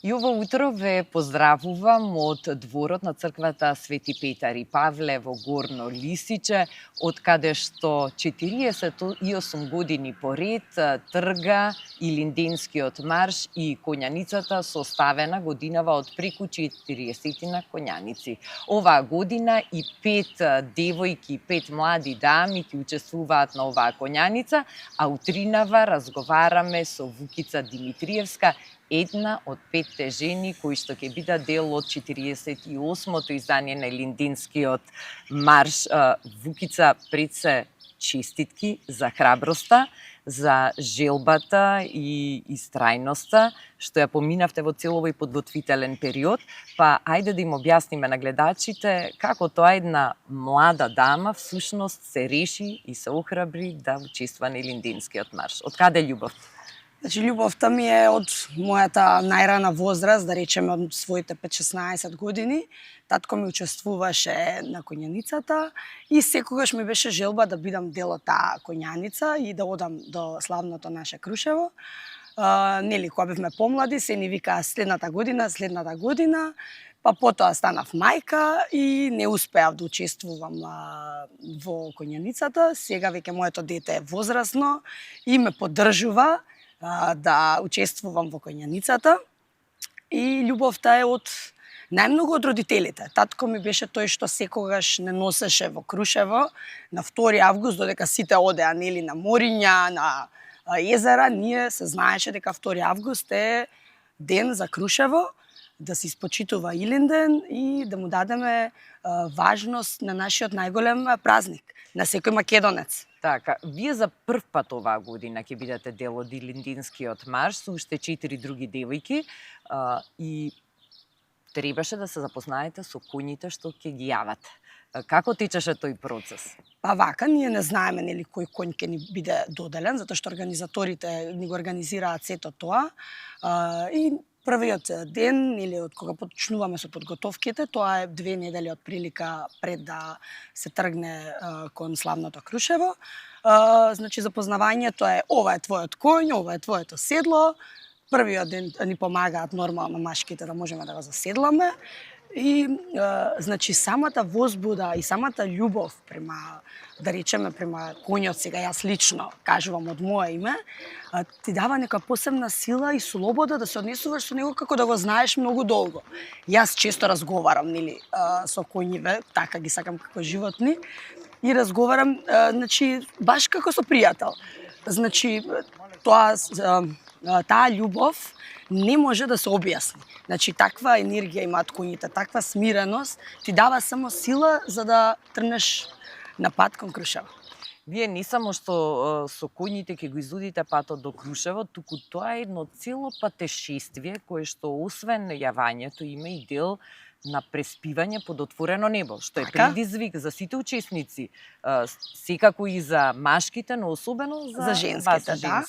И ово утро ве поздравувам од дворот на црквата Свети Петар и Павле во Горно Лисиче, од каде што 48 години поред трга и Илинденскиот марш и коњаницата составена годинава од преку 40 коњаници. Оваа година и 5 девојки, 5 млади дами ќе учествуваат на оваа коњаница, а утринава разговараме со Вукица Димитриевска, една од 5 жени кои што ќе бидат дел од 48-то издание на Илинденскиот марш. Вукица, пред се честитки за храброста, за желбата и истрајноста, што ја поминавте во цел овој подготвителен период, па ајде да им објасниме на гледачите како тоа една млада дама всушност се реши и се охрабри да учествува на Илинденскиот марш. Од каде љубов? Значи, љубовта ми е од мојата најрана возраст, да речеме од своите 5-16 години. Татко ми учествуваше на коњаницата и секогаш ми беше желба да бидам дел од таа коњаница и да одам до славното наше Крушево. Нели, кога бевме помлади, се ни викаа следната година, па потоа станав мајка и не успеав да учествувам во коњаницата. Сега веќе моето дете е возрасно и ме поддржува да учествувам во коњаницата, и љубовта е од најмногу од родителите. Татко ми беше тој што секогаш не носеше во Крушево на 2 август, додека сите одеа нели на мориња, на езера, ние се знаеше дека 2 август е ден за Крушево, да се испочитува Илинден и да му дадеме важност на нашиот најголем празник, на секој македонец. Така, вие за прв пат оваа година ќе бидете дел од Илинденскиот марш со уште 4 други девојки и требаше да се запознаете со коњите што ќе ги јавате. Како течеше тој процес? Па вака, ние не знаеме нели кој коњ ќе ни биде доделен, затоа што организаторите ни го организираат сето тоа. И првиот ден, или од кога почнуваме со подготовките, тоа е 2 недели од прилика пред да се тргне кон славното Крушево. Значи, запознавањето е: ова е твојот коњ, ова е твоето седло. Првиот ден ни помагаат нормално машките да можеме да го заседламе. И значи самата возбуда и самата љубов према, да речеме, према коњот, сега јас лично кажувам од мое име, ти дава нека посебна сила и слобода да се однесуваш со него како да го знаеш многу долго. Јас често разговарам нели со коњиве, така ги сакам како животни, и разговарам значи баш како со пријател. Значи таа љубов не може да се објасни. Значи, таква енергија имаат коњите, таква смиреност ти дава само сила за да трнеш на пат кон Крушево. Вие не само што со коњите ќе го изудите патот до Крушево, туку тоа е едно цело патешествие кое што освен јавањето има и дел на преспивање под отворено небо, што е предизвик за сите учесници, секако и за машките, но особено за женските. Да.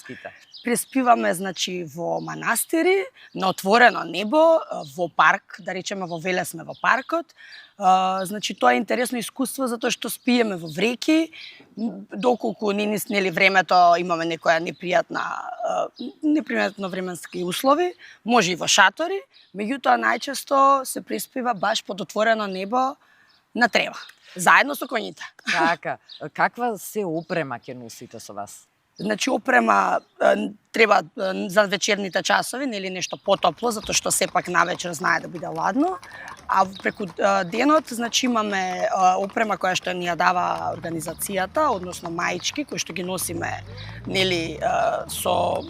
Преспиваме значи во манастири, на отворено небо, во парк, да речеме во Велес сме во паркот. Значи тоа е интересно искуство затоа што спиеме во вреки, доколку нели времето имаме некоја непријатно временски услови, може и во шатори, меѓутоа најчесто се преспива баш под отворено небо на трева, заедно со коњите. Така, каква се опрема ќе носите со вас? Значи, опрема треба за вечерните часови, нели нешто потопло, затоа што сепак навечер знае да биде ладно, а преку денот, значи, имаме опрема која што ни ја дава организацијата, односно маички, кои што ги носиме, нели, со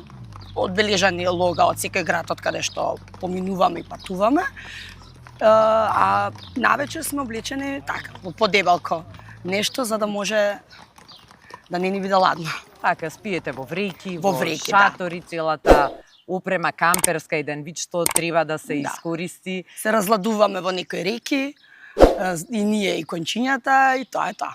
одбележани лога од секој град од каде што поминуваме и патуваме, а навечер сме облечени така, во подебелко нешто за да може да не ни биде ладно. Така, спиете во вреки, да. шатори, целата опрема камперска, еден вид што треба да се искористи. Се разладуваме во некои реки, и ние и кончињата, и тоа е тоа.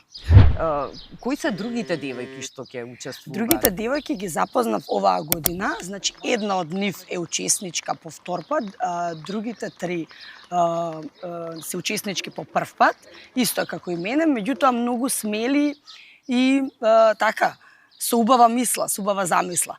Кои се другите девојки што ќе учествуваат? Другите девојки ги запознав оваа година, значи една од нив е учесничка по втор пат, другите 3 се учеснички по прв пат, исто како и мене, меѓутоа многу смели и така, со убава мисла, со убава замисла.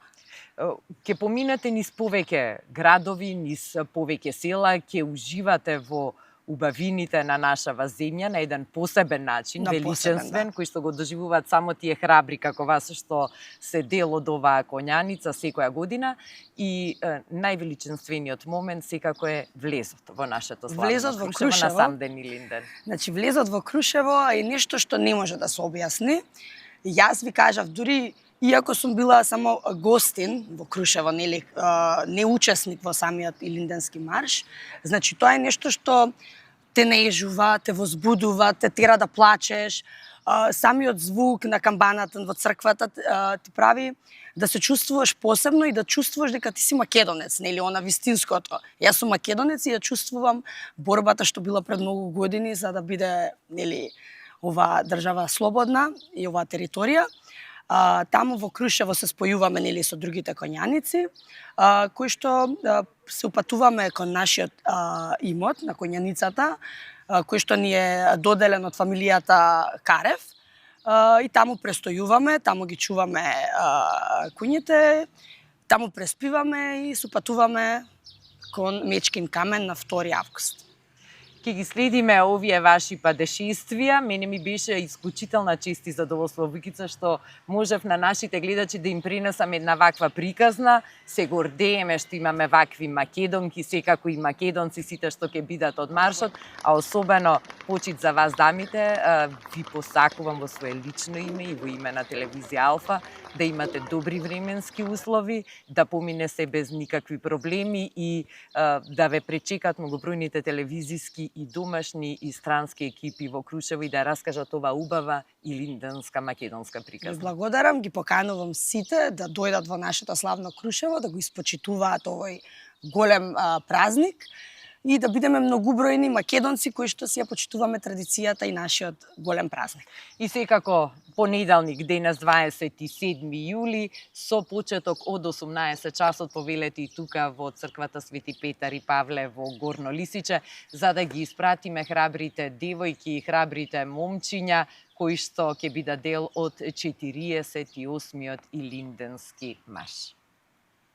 ќе поминете низ повеќе градови, низ повеќе села, ќе уживате во убавините на нашава земја на еден посебен начин, величествен, кој што го доживуваат само тие храбри како вас што се дел од оваа коњаница секоја година, и највеличествениот момент секако е влезот во нашето славно Крушево на сам ден Илинден. Значи влезот во Крушево е нешто што не може да се објасни. Јас ви кажав, дури иако сум била само гостин во Крушево, нели, не учесник во самиот Илинденски марш, значи тоа е нешто што те наежува, те возбудува, те тера да плачеш. Самиот звук на камбаната во црквата ти прави да се чувствуваш посебно и да чувствуваш дека ти си македонец, нели, она вистинското. Јас сум македонец и ја чувствувам борбата што била пред многу години за да биде, нели, оваа држава слободна и оваа територија. Таму во Крушево се спојуваме, нели, со другите коњаници, кои што се упатуваме кон нашиот имот на коњаницата, кој што ни е доделен од фамилијата Карев, и таму престојуваме, таму ги чуваме куњите, таму преспиваме и се упатуваме кон Мечкин камен на 2 август. Ке ги следиме овие ваши падешествија. Мене ми беше исклучителна чест и задоволство, Викица, што можев на нашите гледачи да им пренесам една ваква приказна. Се гордееме што имаме вакви македонки, секако и македонци, сите што ќе бидат од маршот, а особено почит за вас, дамите, ви посакувам во свое лично име и во име на телевизија Алфа да имате добри временски услови, да помине се без никакви проблеми и да ве пречекат многобројните телевизиски и домашни и странски екипи во Крушево и да раскажат ова убава илинденска македонска приказна. Благодарам, ги поканувам сите да дојдат во нашето славно Крушево, да го испочитуваат овој голем празник и да бидеме многубројни македонци кои што си ја почитуваме традицијата и нашиот голем празник. И секако понеделник, денес 27 јули, со почеток од 18 часот повелете и тука во црквата Свети Петар и Павле во Горно Лисиче, за да ги испратиме храбрите девојки и храбрите момчиња кои што ќе бидат дел од 48-миот Илинденски марш.